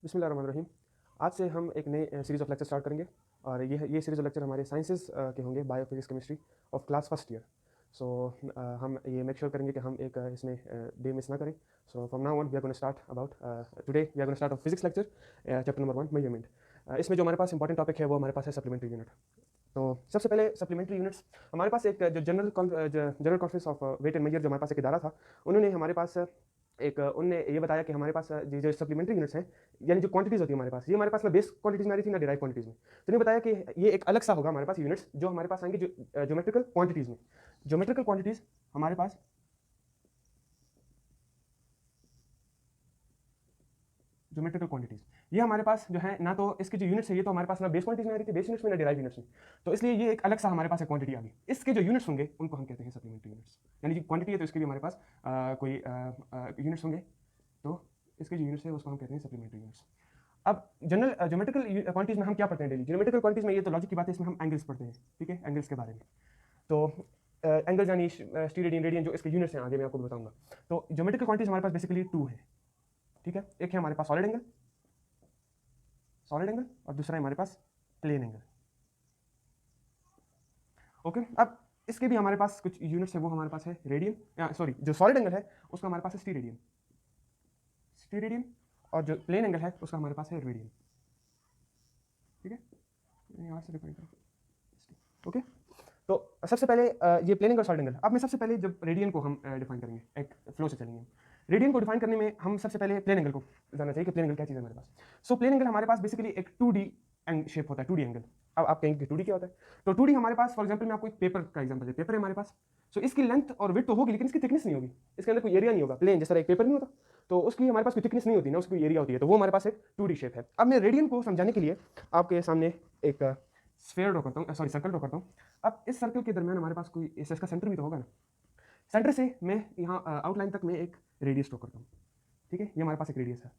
बिस्मिल्लाहिर्रहमानिर्रहीम। आज से हम एक नए सीरीज़ ऑफ लेक्चर स्टार्ट करेंगे और ये सीरीज़ ऑफ लेक्चर हमारे साइंसेस के होंगे, bio physics chemistry of class first year. So हम ये मेक श्योर करेंगे कि हम एक इसमें डे मिस ना करें। So from now on we are gonna start about today we are gonna start of physics lecture chapter number 1 measurement. इसमें जो हमारे पास इंपॉर्टेंट टॉपिक है वो हमारे पास है सप्लीमेंट्री यूनिट। तो सबसे पहले सप्लीमेंट्री यूनिट्स हमारे पास एक जो general conference of weight and measure जो हमारे पास एक इदारा था, उन्होंने हमारे पास उनने ये बताया कि हमारे पास जो सप्लीमेंट्री यूनिट्स हैं, यानी जो क्वांटिटीज़ होती है हमारे पास, ये हमारे पास ना बेस क्वांटिटीज़ में आ रही थी ना डिराइव क्वांटिटीज़ में। तो इन्होंने बताया कि ये एक अलग सा होगा हमारे पास यूनिट्स जो हमारे पास आएंगे ज्योमेट्रिकल क्वांटिटीज़ में। ज्योमेट्रिकल क्वांटिटीज़ हमारे पास ज्योमेट्रिकल क्वांटिटीज़ ये हमारे पास जो है ना, तो इसकी जो यूनिट्स है ये तो हमारे पास ना बेस क्वांटिटीज़ में आ रही थी, बेस यूनिट्स में ना डिराइव यूनिट्स में। तो इसलिए ये एक अलग सा हमारे पास एक क्वांटिटी आ गई। इसके जो यूनिट्स होंगे उनको हम कहते हैं सप्लीमेंट्री यूनिट्स। यानी कि क्वांटिटी है तो इसके भी हमारे पास कोई यूनिट्स होंगे, तो इसके जो यूनिट्स है उसको हम कहते हैं सप्लीमेंट्री यूनिट्स। अब जनरल ज्योमेट्रिकल क्वांटिटीज में हम क्या पढ़ते हैं डेली? ज्योमेट्रिकल क्वांटिटीज में ये तो लॉजिक की बात है, इसमें हम एंगल्स पढ़ते हैं, ठीक है, एंगल्स के बारे में। तो एंगल्स यानी स्टीरेडियन, रेडियन, जो इसके यूनिट्स हैं आगे मैं आपको बताऊंगा। तो ज्योमेट्रिकल क्वांटिटीज हमारे पास बेसिकली 2 है, ठीक है। एक है हमारे पास सॉलिड एंगल और दूसरा है हमारे पास प्लेन एंगल। ओके, अब इसके भी हमारे पास कुछ यूनिट्स है, वो हमारे पास है रेडियन, सॉरी, जो सॉलिड एंगल है उसका हमारे पास है स्टीरेडियन, और जो प्लेन एंगल है उसका हमारे पास है रेडियन, ठीक है। यहाँ से डिफाइन करो, ओके। तो सबसे पहले ये प्लेन एंगल, सॉलिड एंगल। अब मैं सबसे पहले जब रेडियन को हम डिफाइन करेंगे, एक फ्लो से चलेंगे। रेडियन को डिफाइन करने में हम सबसे पहले प्लेन एंगल को जानना चाहिए कि प्लेन एंगल क्या चीज़ है हमारे पास। सो प्लेन एंगल हमारे पास बेसिकली एक 2D शेप होता है, 2D एंगल। अब आप कहेंगे कि 2D क्या होता है? तो 2D हमारे पास, फॉर एग्जांपल मैं आपको एक पेपर का एग्जांपल है, पेपर है हमारे पास। सो इसकी लेंथ और विड्थ तो होगी लेकिन इसकी थिकनेस नहीं होगी, इसके अंदर कोई एरिया नहीं होगा। प्लेन जैसा एक पेपर नहीं होता, तो उसकी हमारे पास कोई थिकनेस नहीं होती ना, उसकी एरिया होती है, तो वो हमारे पास एक 2D शेप है। अब मैं रेडियन को समझाने के लिए आपके सामने एक स्फीयर ड्रॉ करता हूँ, सॉरी सर्कल ड्रॉ करता हूँ। अब इस सर्कल के दरमियान हमारे पास कोई इसका सेंटर भी तो होगा ना। सेंटर से मैं यहाँ आउटलाइन तक मैं एक रेडियस ड्रॉ करता हूँ, ठीक है। ये हमारे पास एक रेडियस है।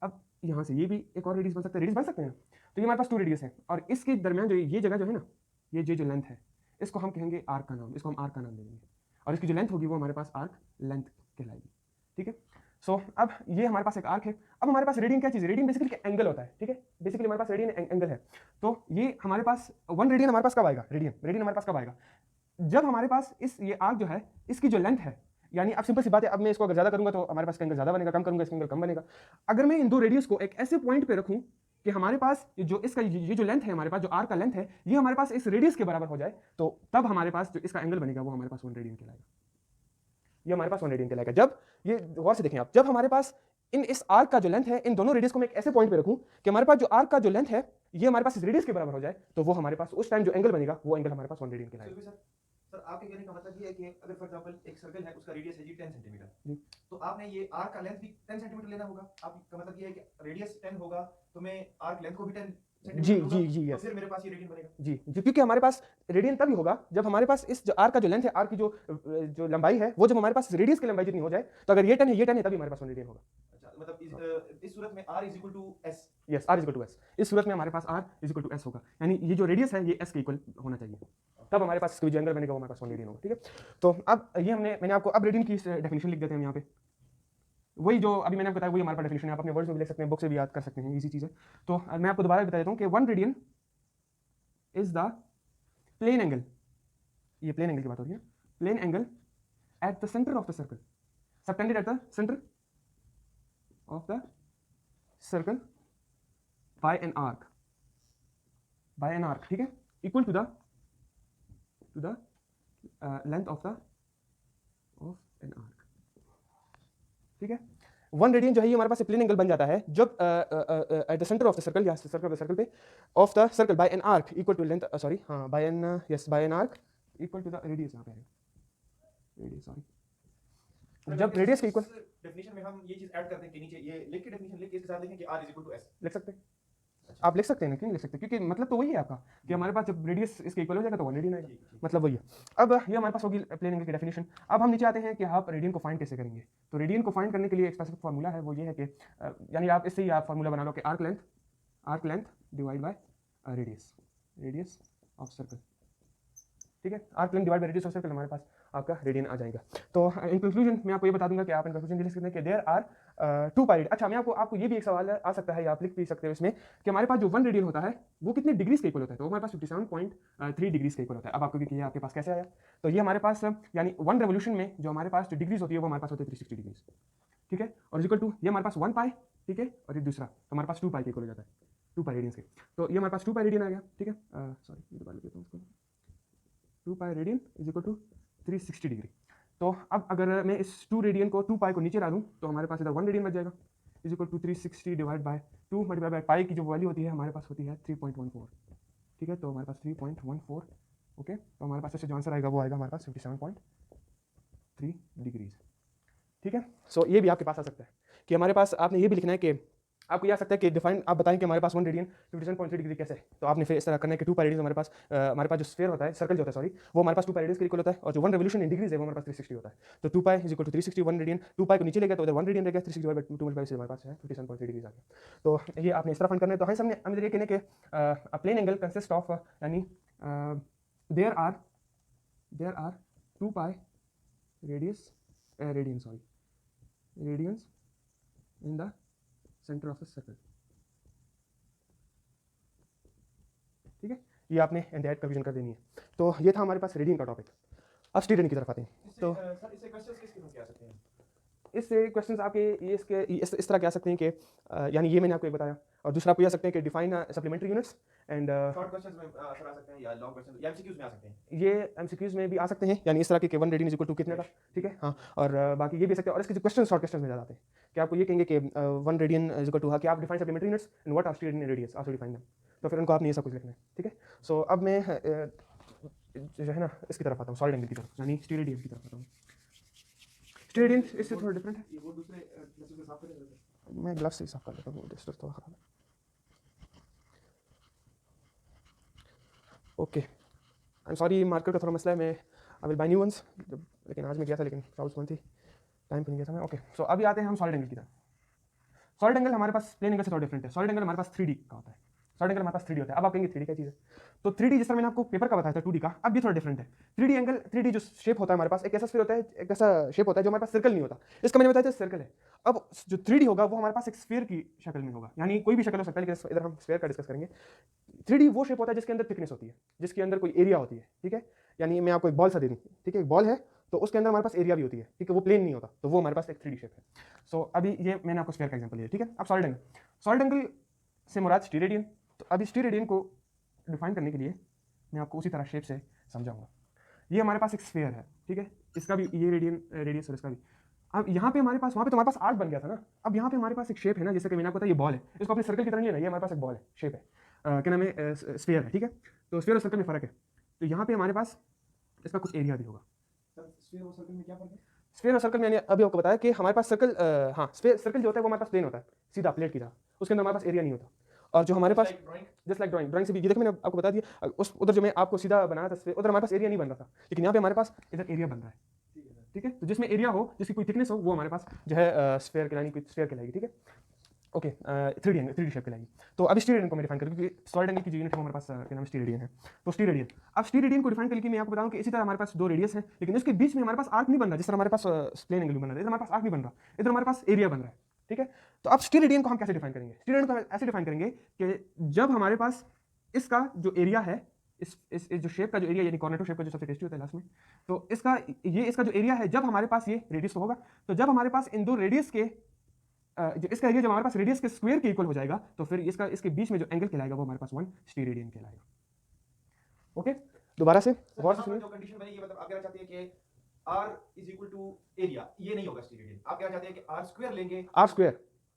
अब यहाँ से ये भी एक और रेडियस बन सकता है, रेडियस बन सकते हैं ना। तो ये हमारे पास 2 रेडियस है और इसके दरमियान जो ये जगह जो है ना, ये जो लेंथ है, इसको हम कहेंगे आर्क का नाम, इसको हम आर्क का नाम दे देंगे। और इसकी जो लेंथ होगी वो हमारे पास आर्क लेंथ कहलाएगी, ठीक है। सो अब ये हमारे पास एक आर्क है। अब हमारे पास रेडियन क्या चीज़ है? रेडियन बेसिकली एंगल होता है, ठीक है। बेसिकली हमारे पास रेडियन एंगल है। तो ये हमारे पास 1 रेडियन हमारे पास कब आएगा? रेडियन हमारे पास कब आएगा? जब हमारे पास ये आर्क जो है, इसकी जो लेंथ है, यानी अब सिंपल सी बात है, अब मैं इसको अगर ज्यादा करूंगा तो हमारे पास एंगल ज्यादा बनेगा, कम करूंगा इसका एंगल कम बनेगा। अगर मैं इन दो रेडियस को एक ऐसे पॉइंट पे रखूं कि हमारे पास जो इसका ये जो लेंथ है, हमारे पास जो आर्क का लेंथ है, ये हमारे पास इस रेडियस के बराबर हो जाए, तो तब हमारे पास जो इसका एंगल बनेगा वो हमारे पास 1 रेडियन कहलाएगा। ये हमारे पास 1 रेडियन कहलाएगा। जब ये गौर से देखें आप, जब हमारे पास इस आर्क का जो लेंथ है, इन दोनों रेडियस को मैं एक ऐसे पॉइंट पे रखूं कि हमारे पास जो आर्क का जो लेंथ है ये हमारे पास इस रेडियस के बराबर हो जाए, तो वो हमारे पास उस टाइम जो एंगल बनेगा वो एंगल हमारे पास 1 रेडियन कहलाएगा। सर आपके कहने का मतलब ये है कि अगर फॉर एग्जांपल एक सर्कल है, उसका रेडियस है जी 10 सेंटीमीटर, जी। तो आपने ये आर्क का लेंथ भी 10 सेंटीमीटर लेना होगा। आपका मतलब ये है कि रेडियस 10 होगा तो मैं आर्क लेंथ को भी 10 जी सेंटीमीटर जी जी, तो यस फिर मेरे पास ये रेडियन बनेगा। जी जी, क्योंकि हमारे पास रेडियन तभी होगा जब हमारे पास इस जो आर्क का जो लेंथ है, आर्क की जो लंबाई है, वो जब हमारे पास रेडियस की लंबाई जितनी हो जाए, तो अगर ये 10 है, ये 10 है, तभी हमारे पास 1 रेडियन होगा। अच्छा, मतलब इस सूरत में r is equal to s। Yes, r is equal to s। इस सूरत में हमारे पास r is equal to s होगा, यानी ये जो रेडियस है ये s के इक्वल होना चाहिए, तब हमारे पास इसका जो एंगल बनेगा वो हमारे पास 1 रेडियन होगा, ठीक है। तो अब ये मैंने आपको अब रेडियन की डेफिनेशन लिख देते हैं यहाँ पे। वही जो अभी मैंने आपको बताया वही हमारे पास डेफिनेशन है, आप अपने वर्ड्स में भी लिख सकते हैं, बुक से भी याद कर सकते हैं, इजी चीज़ है। तो मैं आपको दोबारा बता देता हूँ कि 1 radian is the plane angle, ये प्लेन एंगल की बात हो रही है, plane angle at the centre of the circle, subtended at the centre of the circle by an arc, ठीक है, equal to the length of an arc, ठीक है। 1 रेडियन जो है ये हमारे पास प्लेन एंगल बन जाता है जब at the centre of the circle, या सर्कल ऑफ द सर्कल पे of the circle by an arc equal to length, sorry हाँ, by an, yes, by an arc equal to the radius, यहाँ पे radius, sorry, जब radius के इक्वल। Definition में हम ये चीज ऐड करते हैं कि नीचे ये लिख के डेफिनेशन लिख के इसके साथ लिखें कि r is equal to s। लिख सकते हैं, आप लिख सकते हैं ना, क्यों नहीं लिख सकते? क्योंकि मतलब तो वही है आपका कि हमारे पास जब रेडियस इसके इक्वल हो जाएगा तो 1 रेडियन आएगा, मतलब वही है। अब ये हमारे पास होगी प्लेन एंगल की डेफिनेशन। अब हम नीचे आते हैं कि आप रेडियन को फाइंड कैसे करेंगे। तो रेडियन को फाइंड करने के लिए एक स्पेसिफिक फार्मूला है, वो ये है कि यानी आप इससे ही आप फार्मूला बना लो कि arc length divide by radius of circle, ठीक है। Arc length divide by radius of circle हमारे पास आपका रेडियन आ जाएगा। तो इन कंक्लूजन मैं आपको ये बता दूंगा कि आप इन कंक्लूजन लिख सकते हैं कि देयर आर टू पाई। अच्छा, मैं आपको ये भी एक सवाल आ सकता है, या आप लिख भी सकते हो इसमें, कि हमारे पास जो 1 रेडियन होता है वो कितने डिग्रीज के इक्वल होता है, तो वो हमारे पास 57.3 डिग्रीज के इक्वल होता है। अब आपको कि ये आपके पास कैसे आया, तो ये हमारे पास यानी 1 रेवोल्यूशन में जो हमारे पास जो डिग्रीज होती है वो हमारे पास होती है 360 डिग्रीज, ठीक है। और इक्वल टू ये हमारे पास 1 पाई, ठीक है, और ये दूसरा तो हमारे पास 2 पाई के इक्वल हो जाता है, 2 पाई रेडियंस के। तो ये हमारे पास 2 पाई रेडियन आ गया, ठीक है। सॉरी, ये दोबारा लिख देता हूँ इसको, 2 pi radian is equal to 360 degree. तो अब अगर मैं इस 2 रेडियन को 2 पाई को नीचे ला दूँ तो हमारे पास इधर 1 रेडियन बच जाएगा, is equal to 360 divide by 2 multiply by pi की जो वैल्यू होती है हमारे पास होती है 3.14, ठीक है। तो हमारे पास 3.14, ओके। तो हमारे पास इससे जो आंसर आएगा वो आएगा हमारे पास 57.3 डिग्रीज, ठीक है। सो ये भी आपके पास आ सकता है कि हमारे पास, आपने ये भी लिखना है कि आपको ये आ सकता है कि डिफाइन आप बताएं कि हमारे पास 1 रेडियन 57.3 डिग्री कैसे है। तो आपने फिर इस तरह करना है कि 2 पाई रेडियन हमारे पास जो स्फीयर होता है, सर्कल जो होता है, सॉरी, वो हमारे पास 2 पाई रेडियन के इक्वल होता है, और जो 1 रेवोल्यूशन इन डिग्रीज है वो हमारे पास 360 होता है। तो 2 pi is equal to 360, 1 radian, 2 pi को नीचे ले गया तो उधर 1 रेडियन रह गया, 360 बाय 2 मल्टीप्लाई से हमारे पास है 57.3 डिग्री आ गया। तो ये आपने इस तरह फाइंड करना है। तो हम इधर ये कहने के a plane angle consist of, यानी there are 2 pi radians in the centre of the circle, ठीक है। ये आपने एंड का विजन कर देनी है। तो ये था हमारे पास रेडियन का टॉपिक। अब स्टीरियन की तरफ आते हैं। तो सर इससे क्वेश्चंस किस किस्म के आ सकते हैं? इससे क्वेश्चंस आपके ये इस तरह के आ सकते हैं कि यानी ये मैंने आपको एक बताया, और दूसरा आपको ये आ सकते हैं कि define supplementary units and short questions में सर आ सकते हैं, या लॉन्ग क्वेश्चन या एमसीक्यूज में आ सकते हैं। ये एमसीक्यूज में भी आ सकते हैं, यानी इस तरह के 1 रेडियन इज इक्वल टू कितने का, ठीक है। हाँ, और बाकी ये भी आ सकते हैं। और इसके जो क्वेश्चन शॉर्ट क्वेश्चन में ज़्यादा आते हैं कि आपको ये कहेंगे कि 1 रेडियन इज इक्वल टू, हाँ, कि आप define supplementary units and what are steradian radius, also define them. तो फिर उनको आपने ये सब कुछ लिखना है, ठीक है। सो अब मैं जो है ना इसकी तरफ आता हूँ, सॉलिड एंगल की तरफ, यानी स्टीरियन की तरफ आता हूँ। स्टीरियन इससे थोड़ा डिफरेंट है। ये वो दूसरे क्लासेस में साफ करेंगे सर। मैं ग्लव्स से ही साफ कर लेता हूँ, डिस्टर थोड़ा खराब है। Okay, I am sorry, market का थोड़ा मसला है, मैं I will buy new ones, लेकिन आज मैं गया था, लेकिन प्रॉब्लम बंद थी, टाइम पे नहीं गया था मैं। ओके, सो अभी आते हैं हम सॉलिड एंगल की तरफ। सॉलिड एंगल हमारे पास प्लेन एंगल से थोड़ा डिफरेंट है। सॉलिड एंगल हमारे पास 3D का होता है। सॉलिड एंगल हमारे पास 3D होता है। अब आप कहेंगे 3D क्या चीज़ है, तो 3D जिस तरह मैंने आपको पेपर का बताया था 2D का, अब ये थोड़ा डिफरेंट है। 3D जो शेप होता है हमारे पास, एक ऐसा स्फीयर होता है, एक ऐसा शेप होता है जो हमारे पास सर्कल नहीं होता। इसका मैंने बताया था सर्कल है। अब जो 3D होगा वो हमारे पास एक स्फीयर की शक्ल में होगा, यानी कोई भी शक्ल हो सकता है, लेकिन इधर हम स्फीयर का डिस्कस करेंगे। 3D वो शेप होता है जिसके अंदर थिकनेस होती है, जिसके अंदर कोई एरिया होती है, ठीक है। यानी मैं आपको एक बॉल सा दे दूँ, ठीक है, एक बॉल है तो उसके अंदर हमारे पास एरिया भी होती है, ठीक है, वो प्लेन नहीं होता, तो वो हमारे पास एक 3D शेप है। सो अभी ये मैंने आपको स्फीयर का एग्जांपल दिया, ठीक है। अब सॉलिड एंगल से मुराद स्टीरेडियन। तो अभी स्टीरेडियन को डिफाइन करने के लिए मैं आपको उसी तरह शेप से समझाऊंगा। ये हमारे पास एक स्फीयर है, ठीक है, इसका भी ये रेडियस और इसका भी। अब यहाँ पे हमारे पास, वहाँ पे तो हमारे पास आर्क बन गया था ना, अब यहाँ पे हमारे पास एक शेप है ना, जैसे कि मैंने आपको बताया ये बॉल है, इसको अपने सर्कल की तरह नहीं लेना, ये हमारे पास एक बॉल है, शेप है, क्या नाम है, स्फीयर है, ठीक है। तो स्फीयर और सर्कल में फर्क है। तो यहाँ पे हमारे पास इसका कुछ एरिया भी होगा। सर स्फीयर और सर्कल में क्या फर्क है? स्फीयर और सर्कल मैंने अभी आपको बताया कि हमारे पास सर्कल, हाँ, सर्कल जो होता है वो हमारे पास प्लेन होता है, सीधा प्लेट की तरह, उसके अंदर हमारे पास एरिया नहीं होता। और जो हमारे पास जस्ट लाइक ड्राइंग से भी ये देखो, मैंने आपको बता दिया, उस उधर जो मैं आपको सीधा बनाया था उधर हमारे पास एरिया नहीं बन रहा था, लेकिन यहाँ पे हमारे पास इधर एरिया बन रहा है, ठीक है। तो जिसमें एरिया हो, जिसकी कोई थिकनेस हो, वो हमारे पास जो है स्फीयर कहलाएगी, कोई स्फीयर कहलाएगी, ठीक है। ओके, 3D शेप कहलाएगी। तो अब स्टीरेडियन को मैं डिफाइन करूँ, क्योंकि सॉलिड एंगल की जो यूनिट है वो हमारे पास क्या नाम है, स्टीरेडियन है। तो स्टीरेडियन, अब स्टीरेडियन को डिफाइन करके मैं आपको बताऊं कि इसी तरह हमारे पास 2 रेडियस है, लेकिन इसके बीच में हमारे पास आर्क नहीं बन रहा, जिस तरह हमारे पास प्लेन एंगल बन रहा है, इधर हमारे पास आर्क नहीं बन रहा, इधर हमारे पास एरिया बन रहा है, ठीक है। तो अब स्टीरेडियन को हम कैसे डिफाइन करेंगे? स्टीरेडियन को ऐसे डिफाइन करेंगे कि जब हमारे पास इसका जो एरिया है, इस जो शेप का जो एरिया, यानी कॉर्नेटो शेप का जो सबसे टेस्टी होता है लास्ट में, तो इसका जो एरिया है, जब हमारे पास ये रेडियस तो होगा, तो जब हमारे पास इन 2 रेडियस के इसका एरिया जब हमारे पास रेडियस के स्क्वायर के इक्वल हो जाएगा, तो फिर इसके बीच में जो एंगल कहलाएगा वो हमारे पास 1 स्टीरेडियन कहलाएगा। ओके, दोबारा से गौर से सुनिए। जो कंडीशन बनी, ये मतलब आप कहना चाहते हैं कि r is equal to area, ये नहीं होगा स्टीरेडियन। आप कहना चाहते हैं कि r स्क्वायर लेंगे,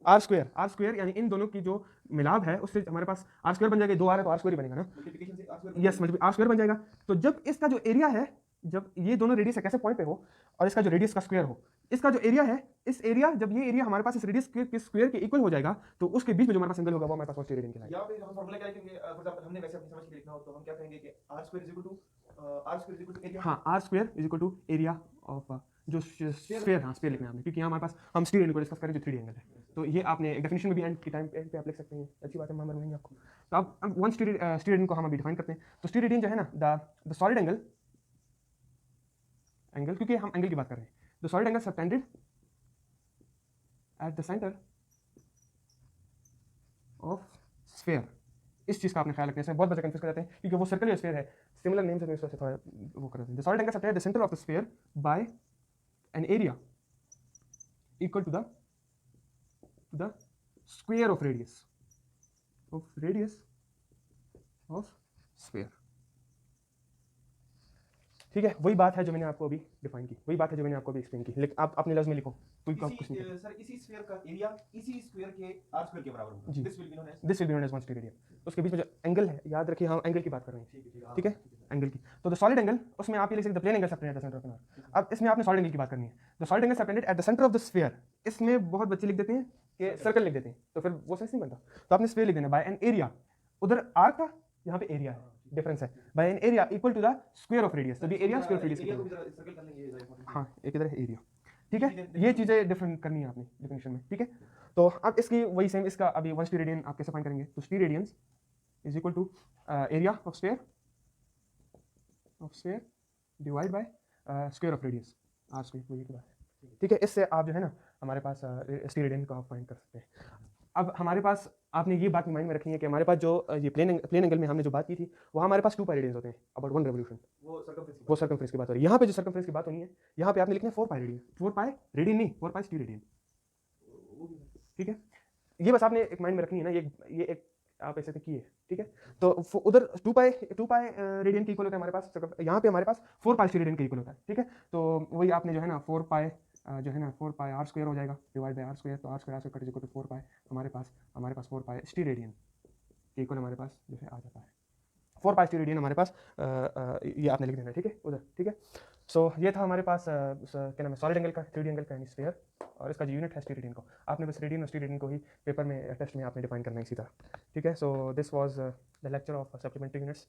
आर स्क्वायर, यानी इन दोनों की जो मिलाप है उससे हमारे पास आर स्क्वायर बन जाएगा। 2 आर है तो आर स्क्वायर ही बनेगा ना, मल्टीप्लिकेशन से r square. Yes, multiply r square बन जाएगा। तो जब इसका जो एरिया है, जब ये दोनों रेडियस एक ऐसे पॉइंट पे हो और इसका जो रेडियस का स्क्वायर हो, इसका जो एरिया है, इस एरिया, जब ये एरिया हमारे पास इस रेडियस के स्क्वायर के इक्वल हो जाएगा, तो उसके बीच में जो हमारे पास एंगल होगा वो हमारे पास स्टीरेडियन कहलाएगा। यहाँ पे हम फॉर्मूला क्या लिखेंगे? फॉर एग्जांपल हमने वैसे अपनी समझ के लिखना हो तो हम क्या कहेंगे कि r square is equal to area. हाँ, R square is equal to area of जो स्फीयर, हाँ स्फीयर लिखना है आपने, क्योंकि यहाँ हमारे पास हम स्टीरेडियन को डिस्कस करें जो 3D एंगल है। तो ये आपने एक डेफिनेशन में भी एंड के टाइम पे आप लिख सकते हैं, अच्छी बात है, मैं बनाएंगे आपको। तो अब 1 स्टीरेडियन को हम अभी डिफाइन करते हैं। तो स्टीरेडियन जो है ना, द सॉलिड एंगल, क्योंकि हम एंगल की बात कर रहे हैं, the solid angle subtended at the centre of sphere. इस चीज़ का आपने ख्याल रखना है, इसमें बहुत बच्चे कंफ्यूज कर जाते हैं क्योंकि वो सर्कल या स्फेयर है, सिमिलर नेम से इस वजह से थोड़ा वो कर देते हैं। The solid angle subtend at the centre of the sphere by an area equal to the square of radius of sphere. ठीक है, वही बात है जो मैंने आपको अभी डिफाइन की, वही बात है जो मैंने आपको अभी एक्सप्लेन की। लेकिन आप अपने लफ्ज में लिखो, कोई कुछ नहीं। सर इसी स्फीयर का एरिया इसी स्क्वायर के आर स्क्वायर के बराबर होगा। जी। This will be known as this will be known as one straight radian. उसके बीच में जो एंगल है, याद रखिए हम एंगल की बात कर रहे हैं, ठीक है, एंगल की। तो द सॉलिड एंगल, उसमें आप ये लिख सकते हैं the plane angle subtended at the centre of an arc. अब इसमें आपने सॉलिड एंगल की बात करनी है। The solid angle subtended at the centre of the sphere, इसमें बहुत बच्चे लिख देते हैं कि सर्कल लिख देते हैं, तो फिर वो सेंस नहीं बनता। तो आपने स्फीयर लिख देना बाय एन एरिया, उधर आर्क था, यहाँ पे एरिया है, डिफरेंस है। By an area equal to the square of radius, तो भी area square of radius area को की भी जरा सर्कल कर लेंगे। हाँ, एक इधर है एरिया, ठीक है। ये चीज़ें डिफरेंट करनी है आपने डेफिनेशन में, ठीक है। तो अब इसकी वही सेम, इसका अभी वन स्टी रेडियन आप कैसे फाइंड करेंगे? तो steradians is equal to area of sphere divide by square of radius r square, वही की बात है, ठीक है। इससे आप जो है ना हमारे पास स्टी रेडियन को आप फाइंड कर सकते हैं। अब हमारे पास आपने ये बात माइंड में रखनी है कि हमारे पास जो ये प्लेन एंगल में हमने जो बात की थी, वहाँ हमारे पास 2 पाई रेडियंस होते हैं अबाउट 1 रेवोल्यूशन, वो सर्कमफ्रेंस वो सर्कमफ्रेंस की बात हो रही है। यहाँ पे जो सर्कमफ्रेंस की बात होनी है, यहाँ पे आपने लिखना है 4 पाई रेडियन, 4 पाई रेडियन नहीं, 4 पाई स्टी रेडियन, ठीक है। ये बस आपने एक माइंड में रखनी है ना, ये एक आप ऐसे की है, ठीक है। तो उधर 2 पाई रेडियन के इक्वल होता है हमारे पास, यहाँ पे हमारे पास 4 पाई स्टी रेडियन के इक्वल होता है, ठीक है। तो वही आपने जो है ना 4 पाई जो है ना 4 पाई आर स्क्वायर हो जाएगा डिवाइड बाय आर स्क्वायर, तो r square cut equal to 4 pi, हमारे पास 4 पाई स्टी रेडियन के इक्वल हमारे पास जो है आ जाता है। 4 पाई स्टी रेडियन हमारे पास ये आपने लिख देना है, ठीक है, उधर, ठीक है। सो ये था हमारे पास क्या नाम है, सॉलिड एंगल का, 3D एंगल का, यानी स्फीयर, और इसका जो यूनिट है स्टी रेडियन को, आपने बस रेडियन और स्टी रेडियन को ही पेपर में टेस्ट में आपने डिफाइन करना है इसी तरह, ठीक है। So this was the lecture of supplementary units.